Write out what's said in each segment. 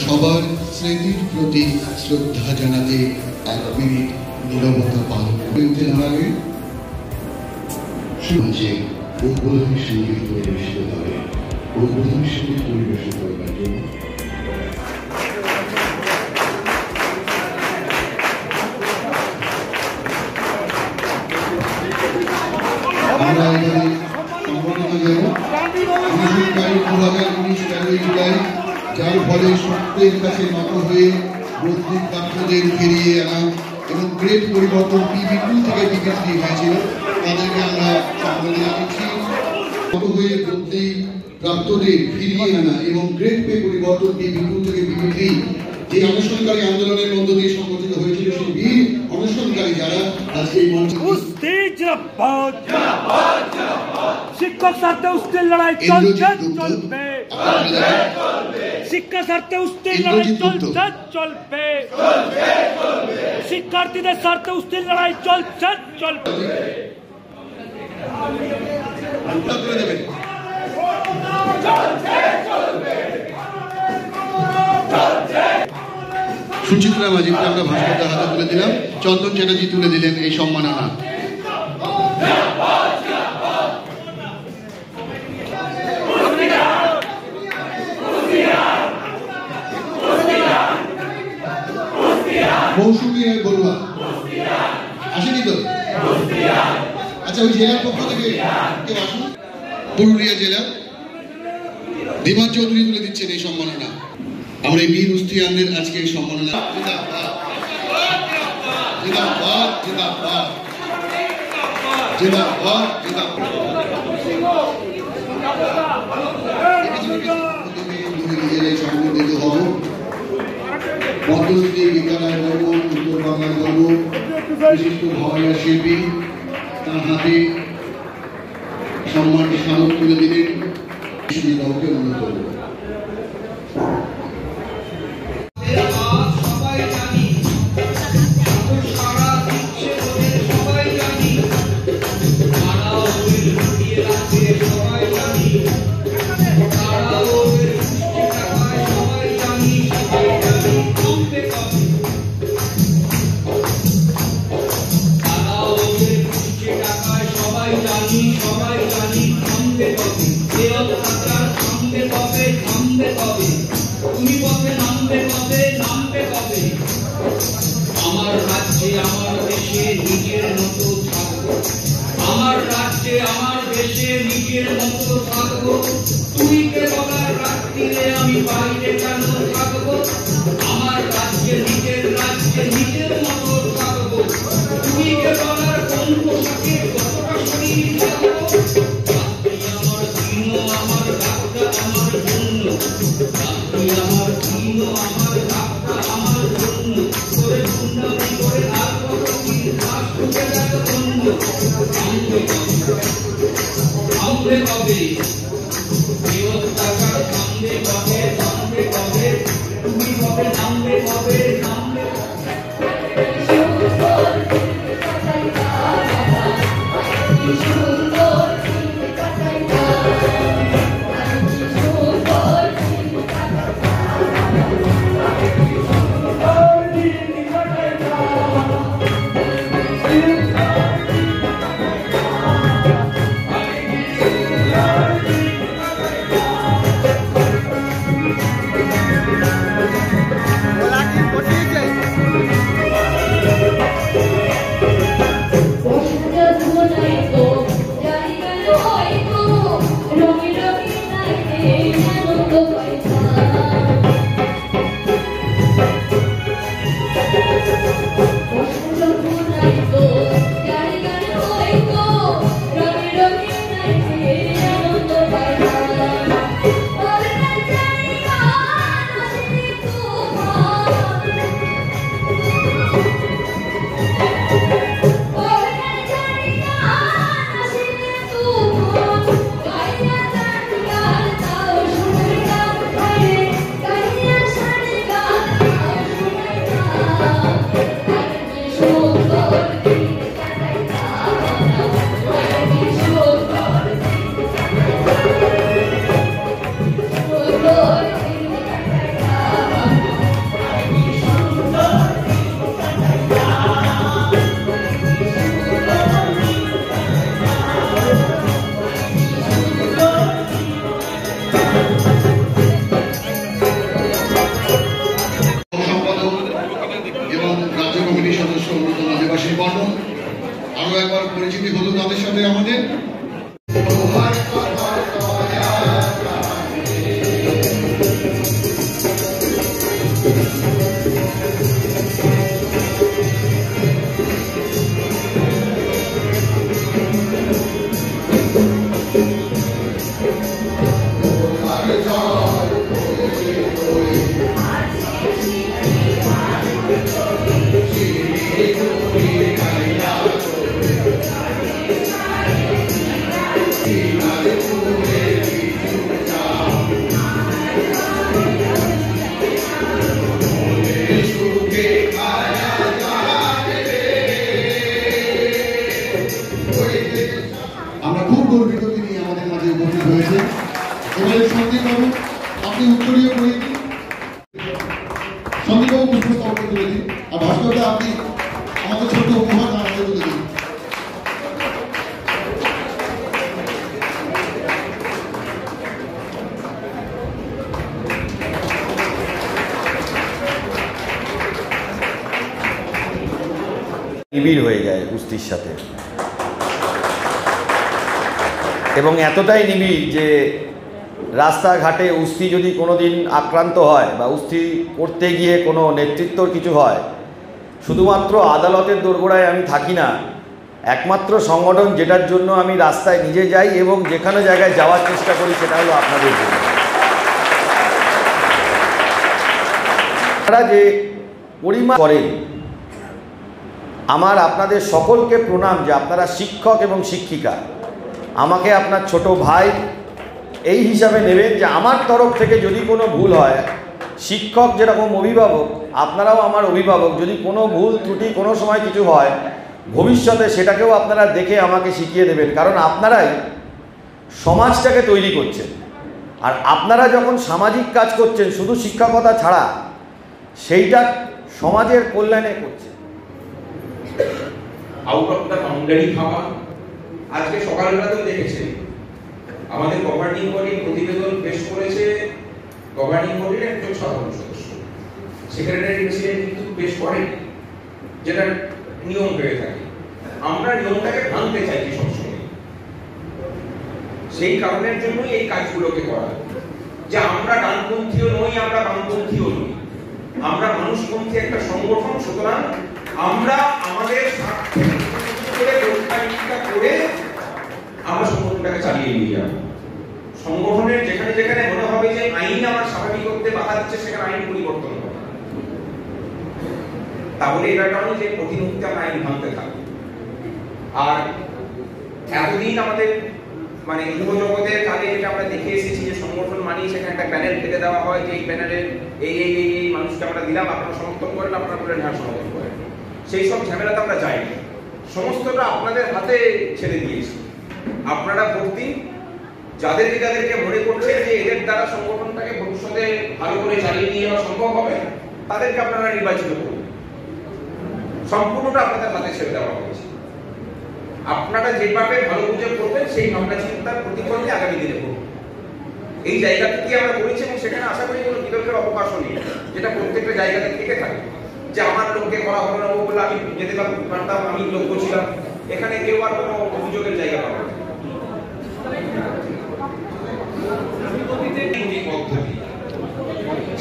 সবার স্মৃতির প্রতি শ্রদ্ধা জানাতে 1 মিনিট নীরবতা পালন করতে দাঁড়াবে। শুনছে উদ্বোধনী সঙ্গীত পরিবেশিত হবে। উদ্বোধনী সঙ্গীত পরিবেশন করবার জন্য আমরা এখানে সংগঠিত যাব 19 জুলাই, যার ফলে সত্যের কাছে নত হয়ে বৌদ্ধিক প্রাপ্তদের ফিরিয়ে আনা এবং গ্রেট পরিবর্তন PB2 থেকে PB3 হয়েছিল, তাদেরকে আমরা সম্মাননা দিচ্ছি। নত হয়ে বৌদ্ধিক প্রাপ্তদের ফিরিয়ে আনা এবং গ্রেট পে পরিবর্তন PB2 থেকে PB3 যে অনশনকারী আন্দোলনের মধ্য দিয়ে সংগঠিত হয়েছিল, সেই বীর অনশনকারী যারা আজকে এই মঞ্চে শিক্ষক স্বার্থে উস্তির লড়াই চলছে চলবে, শিক্ষা স্বার্থে উস্তির লড়াই চলছে চলবে, শিক্ষার্থীদের স্বার্থে উস্তির লড়াই চলছে চলবে। সুচিত্রা মাঝিকে আমরা ভাস্করদের হাতে তুলে দিলাম, চন্দন চ্যাটার্জি তুলে দিলেন এই সম্মাননা। মৌসুমী বড়ুয়া আসেনি তো? আচ্ছা, ওই জেলার পক্ষ থেকে কেউ আসুন। পুরুলিয়া জেলা ধীমান চৌধুরী তুলে দিচ্ছেন এই সম্মাননা। আমরা এই বীর উস্তিয়ানদের আজকে এই সম্মাননা সম্মানিত হব। পদ্মশ্রী বিদ্যালয় গর্ব, উত্তর বাংলার গর্ব, বিশিষ্ট ভাওয়াইয়া শিল্পী, তার হাতে সম্মান স্মারক তুলে দিলেন। অনুরোধ করব। আমার রাজ্যে আমার দেশে নিজের মতো থাকবো, আমার রাজ্যে আমার দেশে নিজের মতো থাকবো। তুই কে বলার রাত্রিরে আমি বাইরে কেন থাকবো? আমার রাজ্যে নিজের মতো থাকবো। তুই কে বলার কোন পোশাকে কতটা শরীর থাকবো? রাত্রি আমার দিন আমার রাতটা আমার জন্য, রাত্রি আমার দিন আমার রাতটা আমার জন্য। করে পুণ্যি করে আর কত কি রাত ঢুকে গেল বন্ধ। থামবে কবে ফেরত টাকা? থামবে কবে? থামবে কবে? তুমি কবে নামবে? কবে নামবে? মানব, আরো একবার পরিচিতি হলো তাদের সাথে আমাদের। আমরা খুব গর্বিত তিনি আমাদের মাঝে উপস্থিত হয়েছে। এবারে সন্দীপবাবু, আপনি উত্তরীয় করে দিন। সন্দীপবাবু পুষ্পস্তবক তুলে দিন, আর ভাস্করদা আপনি আমাদের ছোট্ট উপহার আমাদের তুলে দিন। নিবিড় হয়ে যায় কুস্তির সাথে, এবং এতটাই নিবিড় যে রাস্তাঘাটে উস্তি যদি কোনো দিন আক্রান্ত হয় বা উস্তি করতে গিয়ে কোনো নেতৃত্বর কিছু হয়, শুধুমাত্র আদালতের দোরগোড়ায় আমি থাকি না, একমাত্র সংগঠন যেটার জন্য আমি রাস্তায় নিজে যাই এবং যেখানে জায়গায় যাওয়ার চেষ্টা করি সেটা হলো আপনাদের জন্য। আপনারা যে পরিমাণ করেন, আমার আপনাদের সকলকে প্রণাম যে আপনারা শিক্ষক এবং শিক্ষিকা। আমাকে আপনার ছোট ভাই এই হিসাবে নেবেন যে আমার তরফ থেকে যদি কোনো ভুল হয়, শিক্ষক যেরকম অভিভাবক, আপনারাও আমার অভিভাবক, যদি কোনো ভুল ত্রুটি কোনো সময় কিছু হয় ভবিষ্যতে সেটাকেও আপনারা দেখে আমাকে শিখিয়ে দেবেন, কারণ আপনারাই সমাজটাকে তৈরি করছেন। আর আপনারা যখন সামাজিক কাজ করছেন শুধু শিক্ষকতা ছাড়া, সেইটা সমাজের কল্যাণে করছেন। আউট অফ দ্য বাউন্ডারি ভাবা। আজকে সকালবেলাতেও দেখেছেন আমাদের গভর্নিং বডির প্রতিবেদন পেশ করেছে গভর্নিং বডির একজন সাধারণ সদস্য, সেক্রেটারি প্রেসিডেন্ট কিন্তু পেশ করেন, যেটা নিয়ম হয়ে থাকে। আমরা নিয়মটাকে ভাঙতে চাইছি সবসময়, সেই কারণের জন্যই এই কাজগুলোকে করা, যে আমরা ডানপন্থীও নই, আমরা বামপন্থীও নই, আমরা মানুষপন্থী একটা সংগঠন। সুতরাং আমরা আমাদের করে আমরা সংগঠনটাকে চালিয়ে নিয়ে যাব। সংগঠনের যেখানে যেখানে মনে হবে যে আইন আমার স্বাভাবিক করতে বাধা দিচ্ছে, সেখানে আইন পরিবর্তন হবে। তাহলে এটা নয় যে প্রতিমুহূর্তে আমরা আইন ভাঙতে থাকবো। আর এতদিন আমাদের মানে যুব জগতের কালে যেটা আমরা দেখে এসেছি যে সংগঠন মানেই সেখানে একটা প্যানেল ফেলে দেওয়া হয় যে এই প্যানেলের এই এই এই এই মানুষকে আমরা দিলাম, আপনারা সমর্থন করেন, আপনারা বলেন হ্যাঁ সমর্থন করেন। সেই সব ঝামেলাতে আমরা যাই, সমস্তটা আপনাদের হাতে ছেড়ে দিয়েছি। আপনারা ভোট দিন, যাদেরকে যাদেরকে মনে করছেন যে এদের দ্বারা সংগঠনটাকে ভবিষ্যতে ভালো করে চালিয়ে নিয়ে যাওয়া সম্ভব হবে, তাদেরকে আপনারা নির্বাচিত করুন। সম্পূর্ণটা আপনাদের হাতে ছেড়ে দেওয়া হয়েছে। আপনারা যেভাবে ভালো বুঝে করবেন সেই ভাবনা চিন্তার প্রতিফলনে আগামী দিনে করুন। এই জায়গা থেকে আমরা করেছি এবং সেখানে আশা করি কোনো বিতর্কের অবকাশও নেই, যেটা প্রত্যেকটা জায়গা থেকে থাকে যে আমার লোককে করা হবে না বলে আমি যেতে পারতাম, আমি লোক ছিলাম। এখানে কেউ আর কোনো অভিযোগের জায়গা পাবে না।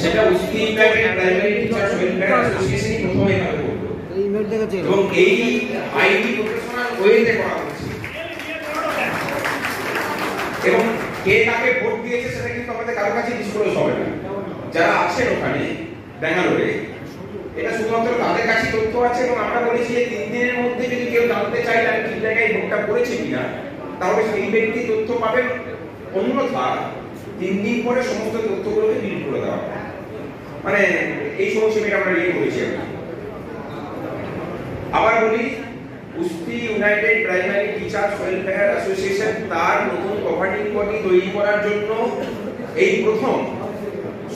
সেটা উস্তি প্রাইমারি টিচার্স ওয়েলফেয়ার অ্যাসোসিয়েশন প্রথমে এভাবে করলো এবং এই আইনি প্রফেশনাল ওয়েতে করা হচ্ছে। এবং কে কাকে ভোট দিয়েছে সেটা কিন্তু আমাদের কারো কাছে ডিসক্লোজ হবে না। যারা আছেন ওখানে ব্যাঙ্গালোরে, এটা শুধুমাত্র তাদের কাছে তথ্য আছে এবং আমরা বলেছি যে 3 দিনের মধ্যে যদি কেউ জানতে চায় আমি ঠিক জায়গায় ভোটটা করেছি কিনা, তাহলে সেই ব্যক্তি তথ্য পাবেন। অন্যথা 3 দিন পরে সমস্ত তথ্যগুলোকে ডিলিট করে দেওয়া হবে। মানে এই সমস্যা আমরা ইয়ে করেছি। আবার বলি, উস্তি united primary teachers welfare association তার নতুন গভর্নিং বডি তৈরি করার জন্য এই প্রথম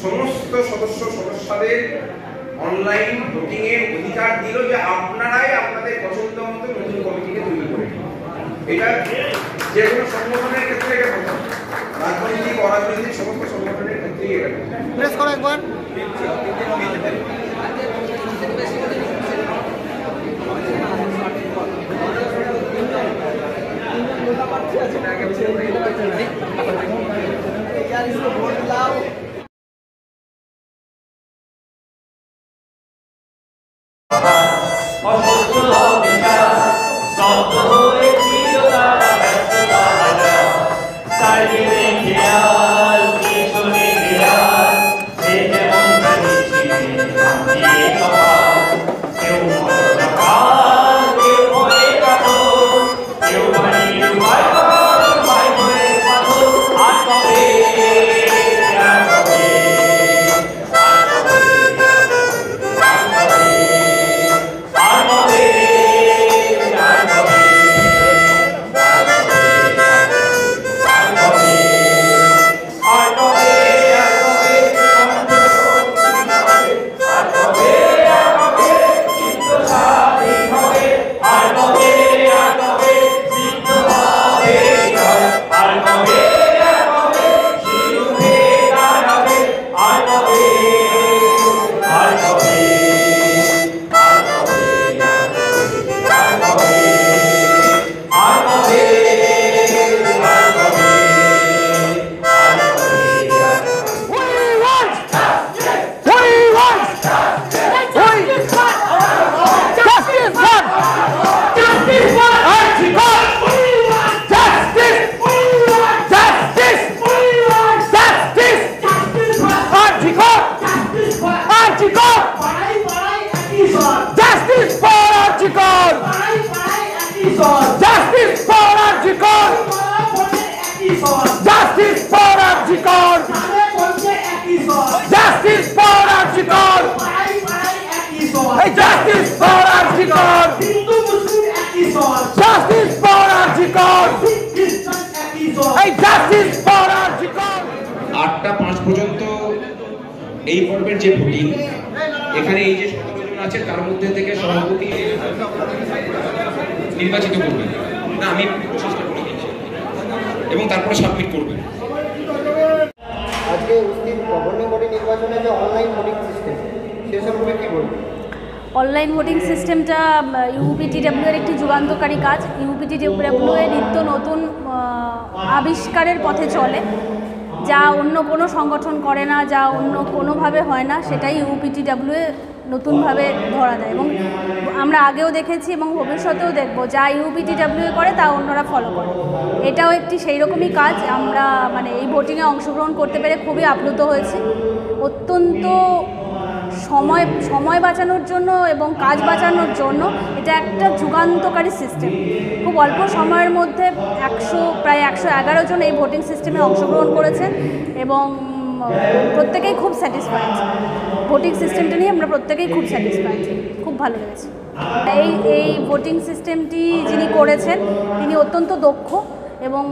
সমস্ত সদস্যদের অনলাইন ভোটিং এর অধিকার দিল যে আপনারাই আপনাদের পছন্দ মতো নতুন কমিটিকে তৈরি করে। এটা যে কোনো সংগঠনের ক্ষেত্রে এটা প্রথম, রাজনৈতিক অরাজনৈতিক সমস্ত সংগঠনের ক্ষেত্রেই এটা প্রেস করো একবার। অসহ্য অবিচার স্তব্ধ হয়েছিল তারা ব্যস্ততা হাজার চারিদিকে খেয়াল পেছনে দেয়াল সে যেমন কাঁদিয়েছিলেন দিয়ে কপাল কেউ মরণকাল কেউ ভয়ে কাতর কেউ বানিয়ে ভয় ভয় ভয়ে পাথর আর কবে আর কবে এই পর্বের যে ভোটিং এখানে এই যে 17 জন আছে তার মধ্যে থেকে সভাপতি নির্বাচিত করবেন না আমি প্রচেষ্টা করে দিচ্ছি এবং তারপরে সাবমিট করবেন। আজকে উপস্থিত গভর্নিং বডি নির্বাচনে যে অনলাইন ভোটিং সিস্টেম সে সম্পর্কে কি বলবেন? অনলাইন ভোটিং সিস্টেমটা ইউপিটিডব্লিউ এর একটি যুগান্তকারী কাজ। ইউপিটিডব্লিউ এর নিত্য নতুন আবিষ্কারের পথে চলে, যা অন্য কোনো সংগঠন করে না, যা অন্য কোনোভাবে হয় না, সেটাই ইউপিটিডব্লিউ এ নতুনভাবে ধরা দেয়। এবং আমরা আগেও দেখেছি এবং ভবিষ্যতেও দেখব, যা ইউপিটিডব্লিউ করে তা অন্যরা ফলো করে। এটাও একটি সেই রকমই কাজ। আমরা এই ভোটিংয়ে অংশগ্রহণ করতে পেরে খুবই আপ্লুত হয়েছি। অত্যন্ত সময় বাঁচানোর জন্য এবং কাজ বাঁচানোর জন্য এটা একটা যুগান্তকারী সিস্টেম। খুব অল্প সময়ের মধ্যে প্রায় 111 জন এই ভোটিং সিস্টেমে অংশগ্রহণ করেছেন এবং প্রত্যেকেই খুব স্যাটিসফাইড। ভোটিং সিস্টেমটা নিয়ে আমরা প্রত্যেকেই খুব স্যাটিসফাইড, খুব ভালো লেগেছে। এই ভোটিং সিস্টেমটি যিনি করেছেন তিনি অত্যন্ত দক্ষ এবং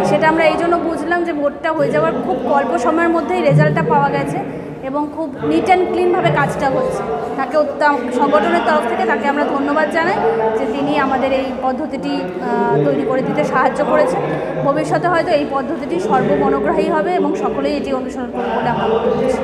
সেটা আমরা এই জন্য বুঝলাম যে ভোটটা হয়ে যাওয়ার খুব অল্প সময়ের মধ্যেই রেজাল্টটা পাওয়া গেছে এবং খুব নিট অ্যান্ড ক্লিনভাবে কাজটা হয়েছে। তাকে সংগঠনের তরফ থেকে তাকে আমরা ধন্যবাদ জানাই যে তিনি আমাদের এই পদ্ধতিটি তৈরি করে দিতে সাহায্য করেছেন। ভবিষ্যতে হয়তো এই পদ্ধতিটি সর্বমনোগ্রাহী হবে এবং সকলেই এটি অনুসরণ করবে বলে আমরা মনে করছি।